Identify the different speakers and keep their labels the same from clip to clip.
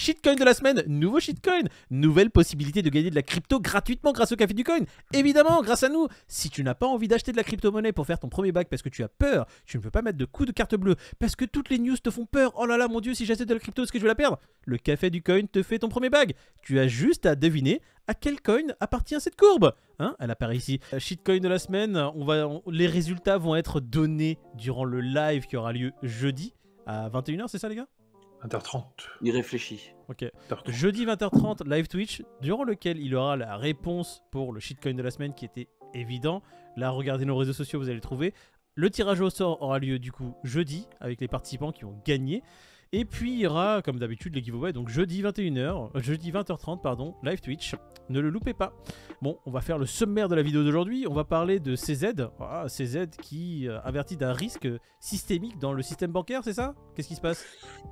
Speaker 1: Shitcoin de la semaine, nouveau shitcoin, nouvelle possibilité de gagner de la crypto gratuitement grâce au Café du Coin. Évidemment, grâce à nous. Si tu n'as pas envie d'acheter de la crypto-monnaie pour faire ton premier bac parce que tu as peur, tu ne peux pas mettre de coup de carte bleue, parce que toutes les news te font peur, oh là là mon dieu, si j'achète de la crypto, est-ce que je vais la perdre? Le Café du Coin te fait ton premier bag. Tu as juste à deviner à quel coin appartient cette courbe. Hein, elle apparaît ici. Shitcoin de la semaine, les résultats vont être donnés durant le live qui aura lieu jeudi à 21h, c'est ça les gars?
Speaker 2: 20h30.
Speaker 3: Il réfléchit.
Speaker 1: Ok. Jeudi 20h30, live Twitch, durant lequel il aura la réponse pour le shitcoin de la semaine qui était évident. Là, regardez nos réseaux sociaux, vous allez le trouver. Le tirage au sort aura lieu du coup jeudi avec les participants qui ont gagné. Et puis il y aura, comme d'habitude, les giveaways. Donc jeudi 21h, jeudi 20h30, pardon, live Twitch. Ne le loupez pas. Bon, on va faire le sommaire de la vidéo d'aujourd'hui. On va parler de CZ. Ah, CZ qui avertit d'un risque systémique dans le système bancaire, c'est ça? Qu'est-ce qui se passe?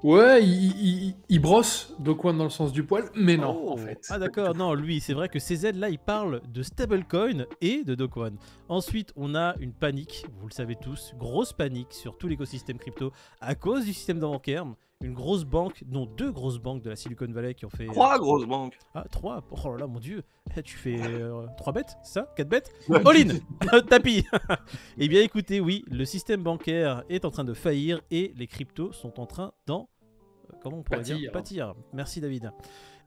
Speaker 2: Ouais, il brosse Do Kwon dans le sens du poil, mais non, en fait.
Speaker 1: Ah d'accord, non, lui, c'est vrai que CZ, là, il parle de stablecoin et de Do Kwon. Ensuite, on a une panique, vous le savez tous, grosse panique sur tout l'écosystème crypto à cause du système bancaire. Une grosse banque, non, deux grosses banques de la Silicon Valley qui ont fait...
Speaker 3: 3 grosses banques.
Speaker 1: Ah, 3? Oh là là, mon dieu. Tu fais 3 bêtes, c'est ça? 4 bêtes? All-in. Tapis. Eh bien, écoutez, oui, le système bancaire est en train de faillir et les cryptos sont en train d'en... comment on pourrait dire? Pâtir. Merci, David.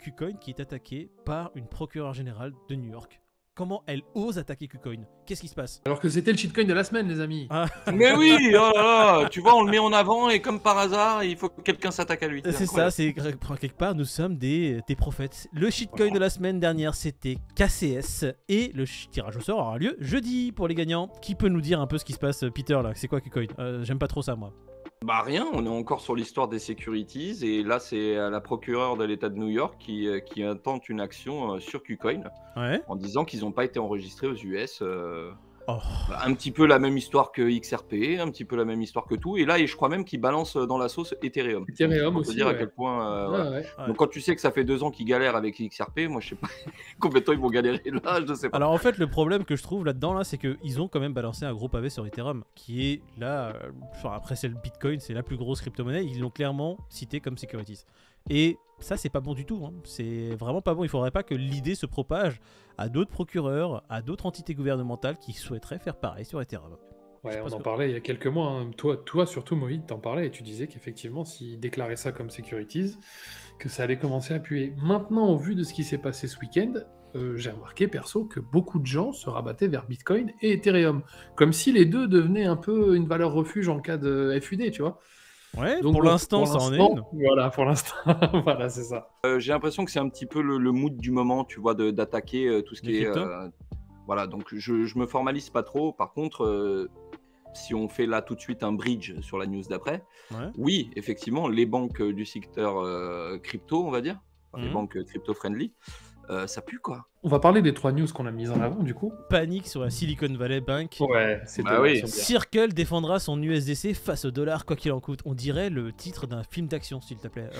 Speaker 1: KuCoin qui est attaqué par une procureure générale de New York. Comment elle ose attaquer KuCoin? Qu'est-ce qui se passe?
Speaker 2: Alors que c'était le shitcoin de la semaine, les amis.
Speaker 1: Ah.
Speaker 3: Mais oui, oh là là, tu vois, on le met en avant et comme par hasard, il faut que quelqu'un s'attaque à lui.
Speaker 1: C'est ça, c'est quelque part, nous sommes des prophètes. Le shitcoin de la semaine dernière, c'était KCS et le tirage au sort aura lieu jeudi pour les gagnants. Qui peut nous dire un peu ce qui se passe, Peter, là? C'est quoi KuCoin? J'aime pas trop ça, moi.
Speaker 3: Bah rien, on est encore sur l'histoire des securities et là c'est la procureure de l'État de New York qui intente une action sur KuCoin en disant qu'ils n'ont pas été enregistrés aux US. Un petit peu la même histoire que XRP, un petit peu la même histoire que tout. Et là, je crois même qu'ils balancent dans la sauce Ethereum.
Speaker 2: Ethereum
Speaker 3: pour
Speaker 2: aussi.
Speaker 3: te dire à quel point. Donc quand tu sais que ça fait 2 ans qu'ils galèrent avec XRP, moi je sais pas combien de temps ils vont galérer là, je sais pas.
Speaker 1: Alors en fait, le problème que je trouve là-dedans, là, c'est qu'ils ont quand même balancé un gros pavé sur Ethereum, qui est là, après c'est le Bitcoin, c'est la plus grosse crypto-monnaie, ils l'ont clairement cité comme securities. Et ça, c'est pas bon du tout, hein. C'est vraiment pas bon. Il faudrait pas que l'idée se propage à d'autres procureurs, à d'autres entités gouvernementales qui souhaiteraient faire pareil sur Ethereum.
Speaker 2: Ouais, on en parlait il y a quelques mois. Hein. Toi surtout, Moïse, t'en parlais et tu disais qu'effectivement, s'ils déclaraient ça comme securities, que ça allait commencer à puer. Maintenant, au vu de ce qui s'est passé ce week-end, j'ai remarqué perso que beaucoup de gens se rabattaient vers Bitcoin et Ethereum, comme si les deux devenaient un peu une valeur refuge en cas de FUD, tu vois.
Speaker 1: Ouais, donc pour l'instant, ça en est une.
Speaker 2: Voilà, pour l'instant, voilà, c'est ça.
Speaker 3: J'ai l'impression que c'est un petit peu le mood du moment, tu vois, d'attaquer tout ce qui est... voilà, donc je me formalise pas trop. Par contre, si on fait là tout de suite un bridge sur la news d'après, oui, effectivement, les banques du secteur crypto, on va dire, les banques crypto-friendly, ça pue quoi.
Speaker 2: On va parler des 3 news qu'on a mises en avant du coup.
Speaker 1: Panique sur la Silicon Valley Bank.
Speaker 2: Ouais, c'est
Speaker 1: Circle défendra son USDC face au dollar quoi qu'il en coûte. On dirait le titre d'un film d'action s'il te plaît.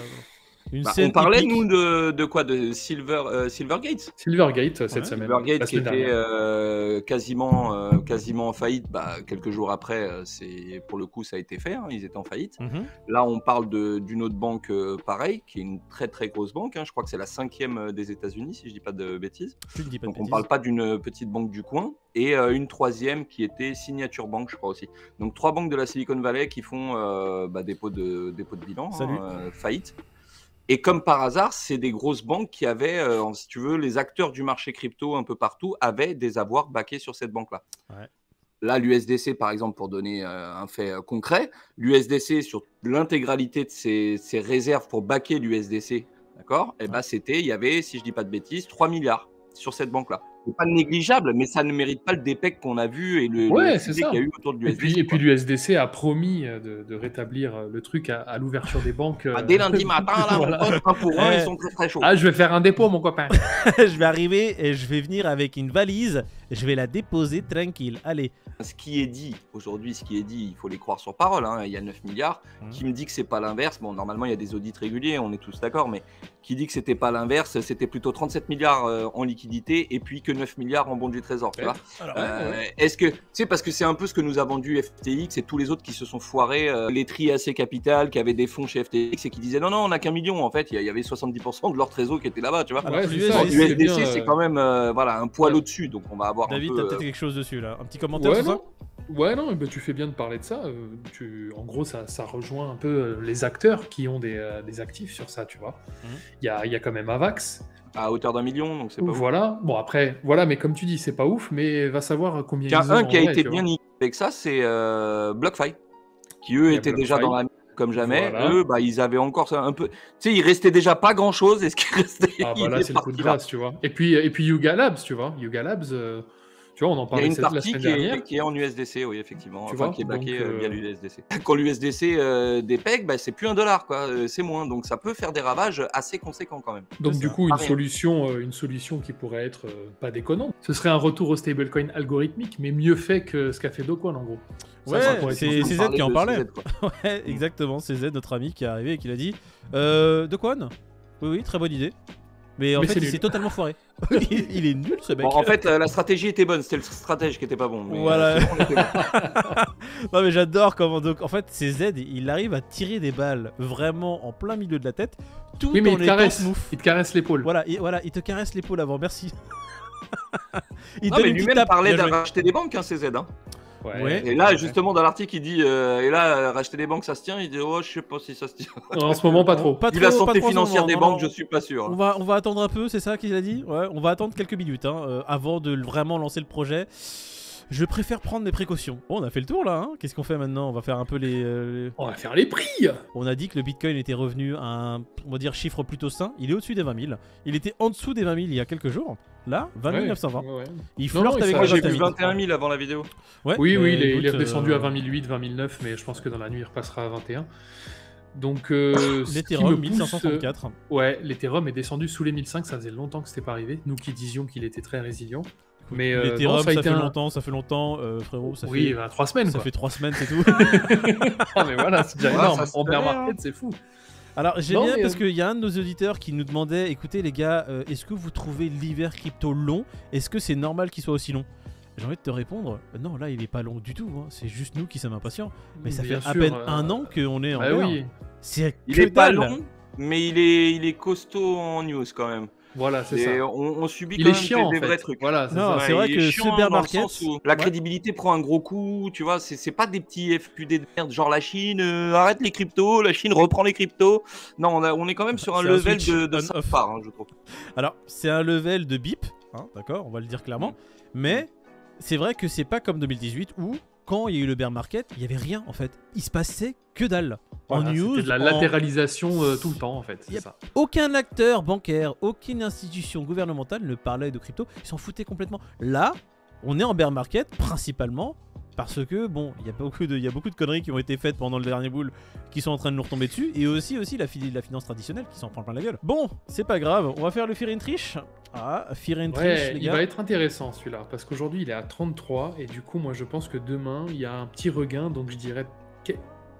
Speaker 3: On parlait épique. Nous de quoi? De Silvergate.
Speaker 2: Silvergate cette semaine.
Speaker 3: Silvergate qui était quasiment en faillite. Quelques jours après, pour le coup ça a été fait. Ils étaient en faillite. Là on parle d'une autre banque pareil, qui est une très très grosse banque. Je crois que c'est la 5e des États-Unis si je dis pas de bêtises. Donc on parle pas d'une petite banque du coin. Et une 3e qui était Signature Bank, je crois aussi. Donc 3 banques de la Silicon Valley qui font dépôt de bilan, faillite. Et comme par hasard, c'est des grosses banques qui avaient, si tu veux, les acteurs du marché crypto un peu partout avaient des avoirs backés sur cette banque-là. Là, l'USDC, par exemple, pour donner un fait concret, l'USDC, sur l'intégralité de ses réserves pour backer l'USDC, d'accord, il y avait, si je dis pas de bêtises, 3 milliards sur cette banque-là. C'est pas négligeable, mais ça ne mérite pas le dépec qu'on a vu et le qu'il y a eu autour de l'USDC.
Speaker 2: Et puis l'USDC a promis de rétablir le truc à l'ouverture des banques.
Speaker 3: Dès lundi matin, là, mon pote, 1 pour 1, ils sont très très chauds.
Speaker 2: Ah, je vais faire un dépôt, mon copain.
Speaker 1: Je vais arriver et je vais venir avec une valise, je vais la déposer tranquille. Allez.
Speaker 3: Ce qui est dit aujourd'hui, il faut les croire sur parole. Il y a 9 milliards. Qui me dit que c'est pas l'inverse? Bon, normalement, il y a des audits réguliers, on est tous d'accord, mais qui dit que c'était pas l'inverse, c'était plutôt 37 milliards en liquidité et puis que 9 milliards en bons du trésor, tu vois.
Speaker 1: Alors,
Speaker 3: Est-ce que, tu sais, parce que c'est un peu ce que nous a vendu FTX et tous les autres qui se sont foirés, les TriAC Capital qui avaient des fonds chez FTX et qui disaient non, on n'a qu'1 million. En fait, il y avait 70% de leur trésor qui était là-bas, tu vois.
Speaker 1: Alors,
Speaker 3: USDC, c'est quand même voilà, un poil au-dessus, donc on va avoir
Speaker 1: David,
Speaker 3: un peu...
Speaker 1: t'as peut-être quelque chose dessus là. Un petit commentaire sur ça?
Speaker 2: Ouais, non, bah, tu fais bien de parler de ça. En gros, ça rejoint un peu les acteurs qui ont des actifs sur ça, tu vois. Il y a quand même Avax.
Speaker 3: À hauteur d'1 million, donc c'est pas ouf.
Speaker 2: Voilà, bon après, voilà, mais comme tu dis, c'est pas ouf, mais va savoir combien
Speaker 3: Il y a
Speaker 2: ils ont
Speaker 3: un qui a
Speaker 2: en vrai,
Speaker 3: été
Speaker 2: tu
Speaker 3: bien
Speaker 2: vois.
Speaker 3: niqué avec ça, c'est BlockFi, qui eux étaient déjà dans la comme jamais.
Speaker 2: Voilà.
Speaker 3: Eux, bah, ils avaient encore ça un peu. Tu sais, il restait déjà pas grand chose, et ce qui restait.
Speaker 2: Ah bah là, c'est le coup de grâce, tu vois. Et puis Yuga Labs, tu vois. Yuga Labs, tu vois, on en
Speaker 3: Il y a
Speaker 2: parlait
Speaker 3: une
Speaker 2: la
Speaker 3: partie
Speaker 2: semaine dernière.
Speaker 3: qui est en USDC, oui, effectivement.
Speaker 2: Tu
Speaker 3: Enfin,
Speaker 2: vois,
Speaker 3: qui est backé
Speaker 2: donc,
Speaker 3: via l'USDC. Quand l'USDC dépègue, bah, c'est plus $1, quoi. C'est moins. Donc ça peut faire des ravages assez conséquents quand même.
Speaker 2: Donc
Speaker 1: C'est
Speaker 2: du
Speaker 1: ça.
Speaker 2: coup,
Speaker 3: Pas
Speaker 2: une solution qui pourrait être pas déconnante, ce serait un retour au stablecoin algorithmique, mais mieux fait que ce qu'a fait Do Kwon en gros.
Speaker 1: Ouais,
Speaker 2: Ça pourrait être
Speaker 1: c'est
Speaker 2: une
Speaker 1: CZ
Speaker 3: Parler
Speaker 1: qui en
Speaker 3: de
Speaker 1: parlait.
Speaker 3: CZ, quoi.
Speaker 1: Ouais, exactement, c'est Z, notre ami qui est arrivé et qui l'a dit. De Kwon? Oui, très bonne idée. Mais en
Speaker 2: Mais
Speaker 1: fait,
Speaker 2: c'est
Speaker 1: il
Speaker 2: nul.
Speaker 1: s'est totalement foiré. Il est nul ce mec.
Speaker 3: Bon, en fait, la stratégie était bonne, c'était le stratège qui était pas bon. Mais,
Speaker 1: Voilà.
Speaker 3: sinon, on était bon.
Speaker 1: Non mais j'adore comment donc en fait c'est Z, il arrive à tirer des balles vraiment en plein milieu de la tête tout
Speaker 2: Oui, mais
Speaker 1: en
Speaker 2: il te
Speaker 1: étant
Speaker 2: caresse.
Speaker 1: smouf.
Speaker 2: Il te caresse l'épaule.
Speaker 1: Voilà, il te caresse l'épaule avant, merci. Il
Speaker 3: Non,
Speaker 1: donne
Speaker 3: mais
Speaker 1: une petite
Speaker 3: lui-même
Speaker 1: tape,
Speaker 3: parlait
Speaker 1: bien
Speaker 3: de
Speaker 1: joué.
Speaker 3: racheter des banques, hein, CZ. Hein.
Speaker 1: Ouais.
Speaker 3: Et là, justement, dans l'article, il dit et là, racheter des banques, ça se tient. Il dit oh, je sais pas si ça se tient.
Speaker 2: En ce moment, pas trop.
Speaker 1: Pas
Speaker 3: Vu la
Speaker 1: trop,
Speaker 3: santé
Speaker 1: pas trop en ce
Speaker 3: financière
Speaker 1: moment,
Speaker 3: des
Speaker 1: non,
Speaker 3: banques,
Speaker 1: non.
Speaker 3: je suis pas sûr.
Speaker 1: On va attendre un peu, c'est ça qu'il a dit. Ouais, on va attendre quelques minutes avant de vraiment lancer le projet. Je préfère prendre mes précautions. Bon, on a fait le tour là, hein. Qu'est-ce qu'on fait maintenant? On va faire un peu les...
Speaker 2: On va faire les prix.
Speaker 1: On a dit que le Bitcoin était revenu à un, on va dire, chiffre plutôt sain. Il est au-dessus des 20 000. Il était en dessous des 20 000 il y a quelques jours. Là, 20 920.
Speaker 2: Ouais.
Speaker 1: Il
Speaker 2: Non,
Speaker 1: flirte
Speaker 2: non,
Speaker 1: avec
Speaker 2: ça-
Speaker 1: les
Speaker 3: Moi, j'ai
Speaker 1: 21
Speaker 3: vu
Speaker 1: 000.
Speaker 3: 21 000 avant la vidéo.
Speaker 1: Ouais,
Speaker 2: Oui,
Speaker 1: bah,
Speaker 2: il est
Speaker 1: écoute,
Speaker 2: redescendu à 20 008, 20 009, mais je pense que dans la nuit, il repassera à 21. Donc,
Speaker 1: l'Ethereum 1534.
Speaker 2: Ouais, l'Ethereum est descendu sous les 1005, ça faisait longtemps que c'était pas arrivé. Nous qui disions qu'il était très résilient. Mais
Speaker 1: L'Ethereum,
Speaker 2: non,
Speaker 1: ça,
Speaker 2: a
Speaker 1: fait
Speaker 2: été un-
Speaker 1: longtemps, frérot. Ça
Speaker 2: Oui,
Speaker 1: fait,
Speaker 2: bah, 3 semaines
Speaker 1: ça
Speaker 2: quoi.
Speaker 1: fait 3 semaines, c'est tout.
Speaker 2: Ah, mais voilà, c'est déjà
Speaker 3: Voilà,
Speaker 2: énorme.
Speaker 3: ça se
Speaker 2: En bear
Speaker 3: fait,
Speaker 2: market, c'est fou.
Speaker 1: Alors j'aime
Speaker 2: Non,
Speaker 1: bien
Speaker 2: mais,
Speaker 1: parce qu'il y a un de nos auditeurs qui nous demandait, écoutez les gars, est-ce que vous trouvez l'hiver crypto long? Est-ce que c'est normal qu'il soit aussi long? J'ai envie de te répondre, non là il est pas long du tout, hein. C'est juste nous qui sommes impatients. Mais ça fait
Speaker 2: Bien
Speaker 1: à
Speaker 2: sûr,
Speaker 1: peine un an qu'on est en
Speaker 2: Bah
Speaker 1: bear.
Speaker 2: oui,
Speaker 1: C'est
Speaker 3: Il
Speaker 1: que
Speaker 3: est pas
Speaker 1: dalle.
Speaker 3: long, mais il est costaud en news quand même.
Speaker 2: voilà, c'est
Speaker 3: Et
Speaker 2: ça.
Speaker 3: on subit
Speaker 2: Il
Speaker 3: quand
Speaker 2: est
Speaker 3: même
Speaker 2: chiant en
Speaker 3: des
Speaker 2: fait.
Speaker 3: vrais trucs.
Speaker 2: Voilà, c'est
Speaker 1: Non,
Speaker 2: ça.
Speaker 1: c'est vrai
Speaker 3: il
Speaker 1: que
Speaker 3: est
Speaker 1: ce
Speaker 3: chiant
Speaker 1: bear
Speaker 3: dans le
Speaker 1: market,
Speaker 3: sens où la
Speaker 1: ouais.
Speaker 3: crédibilité prend un gros coup, tu vois, c'est pas des petits FQD de merde, genre la Chine, arrête les cryptos, la Chine reprend les cryptos. Non, on est quand même sur un
Speaker 1: C'est un
Speaker 3: level
Speaker 1: switch
Speaker 3: de
Speaker 1: on-off.
Speaker 3: part, hein, je trouve.
Speaker 1: Alors c'est un level de bip, hein, d'accord, on va le dire clairement. Mais c'est vrai que c'est pas comme 2018 où quand il y a eu le bear market, il y avait rien en fait. Il se passait que dalle.
Speaker 2: Voilà,
Speaker 1: en news,
Speaker 2: c'était de la
Speaker 1: en-
Speaker 2: latéralisation tout le temps en fait. C'est
Speaker 1: Yep.
Speaker 2: ça.
Speaker 1: Aucun acteur bancaire, aucune institution gouvernementale ne parlait de crypto, ils s'en foutaient complètement. Là, on est en bear market principalement parce que bon, il y a beaucoup de conneries qui ont été faites pendant le dernier bull qui sont en train de nous retomber dessus et aussi la finance traditionnelle qui s'en prend plein la gueule. Bon, c'est pas grave, on va faire le Fear and Trish. Ah, Fear and Trish
Speaker 2: Ouais,
Speaker 1: les
Speaker 2: il
Speaker 1: gars.
Speaker 2: va être intéressant celui-là parce qu'aujourd'hui il est à 33 et du coup moi je pense que demain il y a un petit regain donc je dirais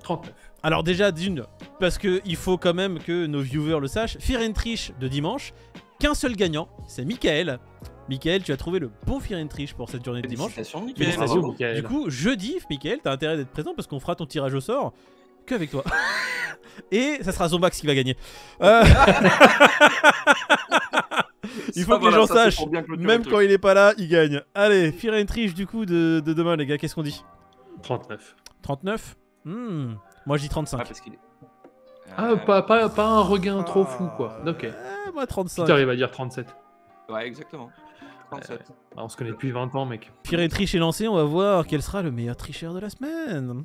Speaker 2: 39.
Speaker 1: Alors déjà d'une, parce que il faut quand même que nos viewers le sachent, Fear and Trish de dimanche, qu'un seul gagnant, c'est Michael. Michael, tu as trouvé le bon Fear and Trish pour cette journée de dimanche.
Speaker 3: Félicitations, Mickaël.
Speaker 1: Félicitations.
Speaker 3: Bravo.
Speaker 2: Mickaël.
Speaker 1: Du coup, jeudi, Michael, t'as intérêt d'être présent parce qu'on fera ton tirage au sort qu'avec toi. Et ça sera Zombax qui va gagner. Il faut
Speaker 3: Ça,
Speaker 1: que les
Speaker 3: voilà,
Speaker 1: gens
Speaker 3: ça, c'est
Speaker 1: sachent,
Speaker 3: pour bien clôturer
Speaker 1: même
Speaker 3: le truc.
Speaker 1: quand il est pas là, il gagne. Allez, Fear and Trish du coup de demain les gars, qu'est-ce qu'on dit?
Speaker 2: 39.
Speaker 1: 39 Moi je dis 35.
Speaker 3: Ouais, parce qu'il est-
Speaker 2: Ah, pas un regain trop fou quoi. Ok.
Speaker 1: Moi 35.
Speaker 2: Peter il va dire 37.
Speaker 3: Ouais, exactement. 37.
Speaker 2: Ah, on se connaît depuis 20 ans mec.
Speaker 1: Fear and Trish est lancé, on va voir quel sera le meilleur tricheur de la semaine.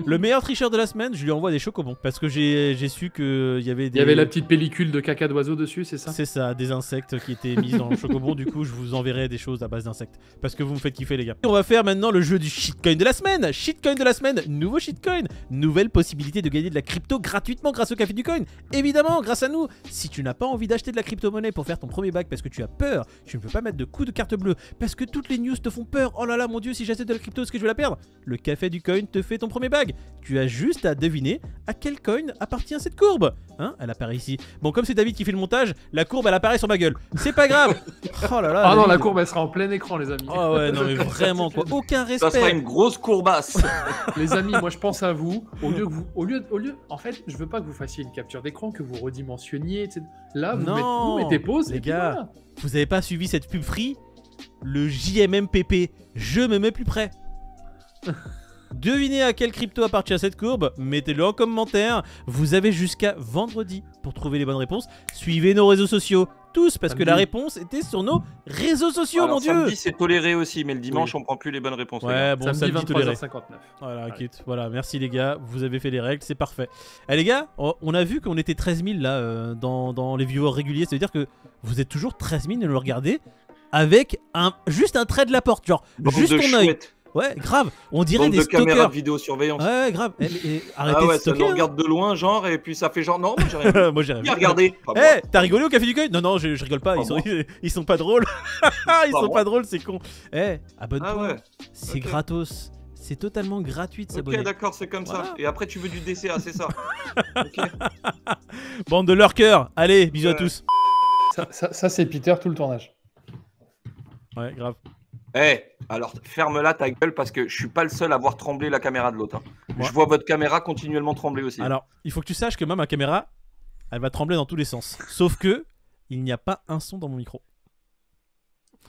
Speaker 1: Le meilleur tricheur de la semaine, je lui envoie des chocobons parce que j'ai su qu'il y avait des...
Speaker 2: Il y avait la petite pellicule de caca d'oiseau dessus, c'est ça?
Speaker 1: C'est ça, des insectes qui étaient mis dans le chocobon. Du coup, je vous enverrai des choses à base d'insectes parce que vous me faites kiffer, les gars. On va faire maintenant le jeu du shitcoin de la semaine. Shitcoin de la semaine, nouveau shitcoin, nouvelle possibilité de gagner de la crypto gratuitement grâce au café du coin. Évidemment, grâce à nous. Si tu n'as pas envie d'acheter de la crypto-monnaie pour faire ton premier bac parce que tu as peur, tu ne peux pas mettre mettre de coups de carte bleue parce que toutes les news te font peur. Oh là là, mon dieu, si j'achète de la crypto, est-ce que je vais la perdre? Le café du coin te fait ton premier bag. Tu as juste à deviner à quel coin appartient cette courbe. Hein, elle apparaît ici. Bon, comme c'est David qui fait le montage, la courbe elle apparaît sur ma gueule. C'est pas grave. Oh là là.
Speaker 2: Ah non,
Speaker 1: David.
Speaker 2: la courbe elle sera en plein écran, les amis.
Speaker 1: Oh ouais, non mais vraiment quoi. Aucun respect.
Speaker 3: Ça sera une grosse courbasse.
Speaker 2: Les amis, moi je pense à vous. Au lieu, en fait, je veux pas que vous fassiez une capture d'écran, que vous redimensionniez, etc. Là, vous mettez pause,
Speaker 1: les
Speaker 2: et puis
Speaker 1: gars.
Speaker 2: voilà.
Speaker 1: Vous avez pas suivi cette pub free? Le JMMPP, je me mets plus près. Devinez à quelle crypto appartient cette courbe, mettez-le en commentaire. Vous avez jusqu'à vendredi pour trouver les bonnes réponses. Suivez nos réseaux sociaux, tous, parce que la réponse était sur nos réseaux sociaux. Alors, mon dieu.
Speaker 3: Samedi c'est toléré aussi, mais le dimanche on prend plus les bonnes réponses.
Speaker 1: Ouais, bon, samedi toléré.
Speaker 2: 23h59.
Speaker 1: Voilà, quitte. Voilà, merci les gars, vous avez fait les règles, c'est parfait. Les gars, on a vu qu'on était 13 000 là dans les viewers réguliers, ça veut dire que vous êtes toujours 13 000 à le regarder avec juste un trait de la porte, genre juste ton œil. Ouais, grave, on dirait des stalkers.
Speaker 3: Caméras de vidéosurveillance.
Speaker 1: Ouais, grave. Arrêtez de
Speaker 3: ça
Speaker 1: stalker.
Speaker 3: nous regarde de loin, genre, et puis ça fait genre, non, moi j'ai rien.
Speaker 1: Moi j'ai rien.
Speaker 3: Regardez.
Speaker 1: T'as rigolé au café du coin? Non, je rigole pas, ils sont pas drôles. Ils sont pas drôles, c'est con. Abonne-toi.
Speaker 3: Ah ouais.
Speaker 1: C'est gratos. C'est totalement gratuit de s'abonner.
Speaker 3: Ok, d'accord, c'est comme ça. Et après, tu veux du DCA, c'est ça. Ok.
Speaker 1: Bande de lurkers. Allez, bisous à tous.
Speaker 2: Ça c'est Peter tout le tournage.
Speaker 1: Ouais, grave.
Speaker 3: Alors ferme-la ta gueule parce que je suis pas le seul à voir trembler la caméra de l'autre. Je vois votre caméra continuellement trembler aussi.
Speaker 1: Alors, il faut que tu saches que moi, ma caméra, elle va trembler dans tous les sens. Sauf que, il n'y a pas un son dans mon micro.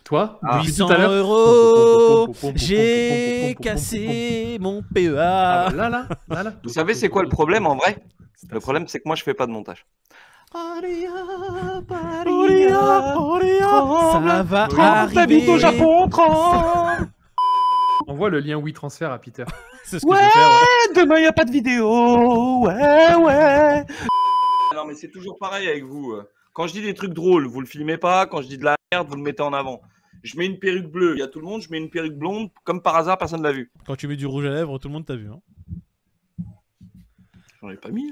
Speaker 2: Toi
Speaker 1: 800 €, j'ai cassé mon PEA.
Speaker 2: Là.
Speaker 3: Vous savez c'est quoi le problème en vrai? Le problème c'est que moi je fais pas de montage.
Speaker 1: Ça va arriver
Speaker 2: au Japon, On voit le lien WeTransfer à Peter.
Speaker 1: C'est ce que je vais faire, ouais.
Speaker 4: Demain, il n'y a pas de vidéo. Ouais.
Speaker 3: Non, mais c'est toujours pareil avec vous. Quand je dis des trucs drôles, vous le filmez pas. Quand je dis de la merde, vous le mettez en avant. Je mets une perruque bleue, il y a tout le monde. Je mets une perruque blonde, comme par hasard, personne ne l'a vu.
Speaker 1: Quand tu mets du rouge à lèvres, tout le monde t'a vu. Hein.
Speaker 3: J'en ai pas mis.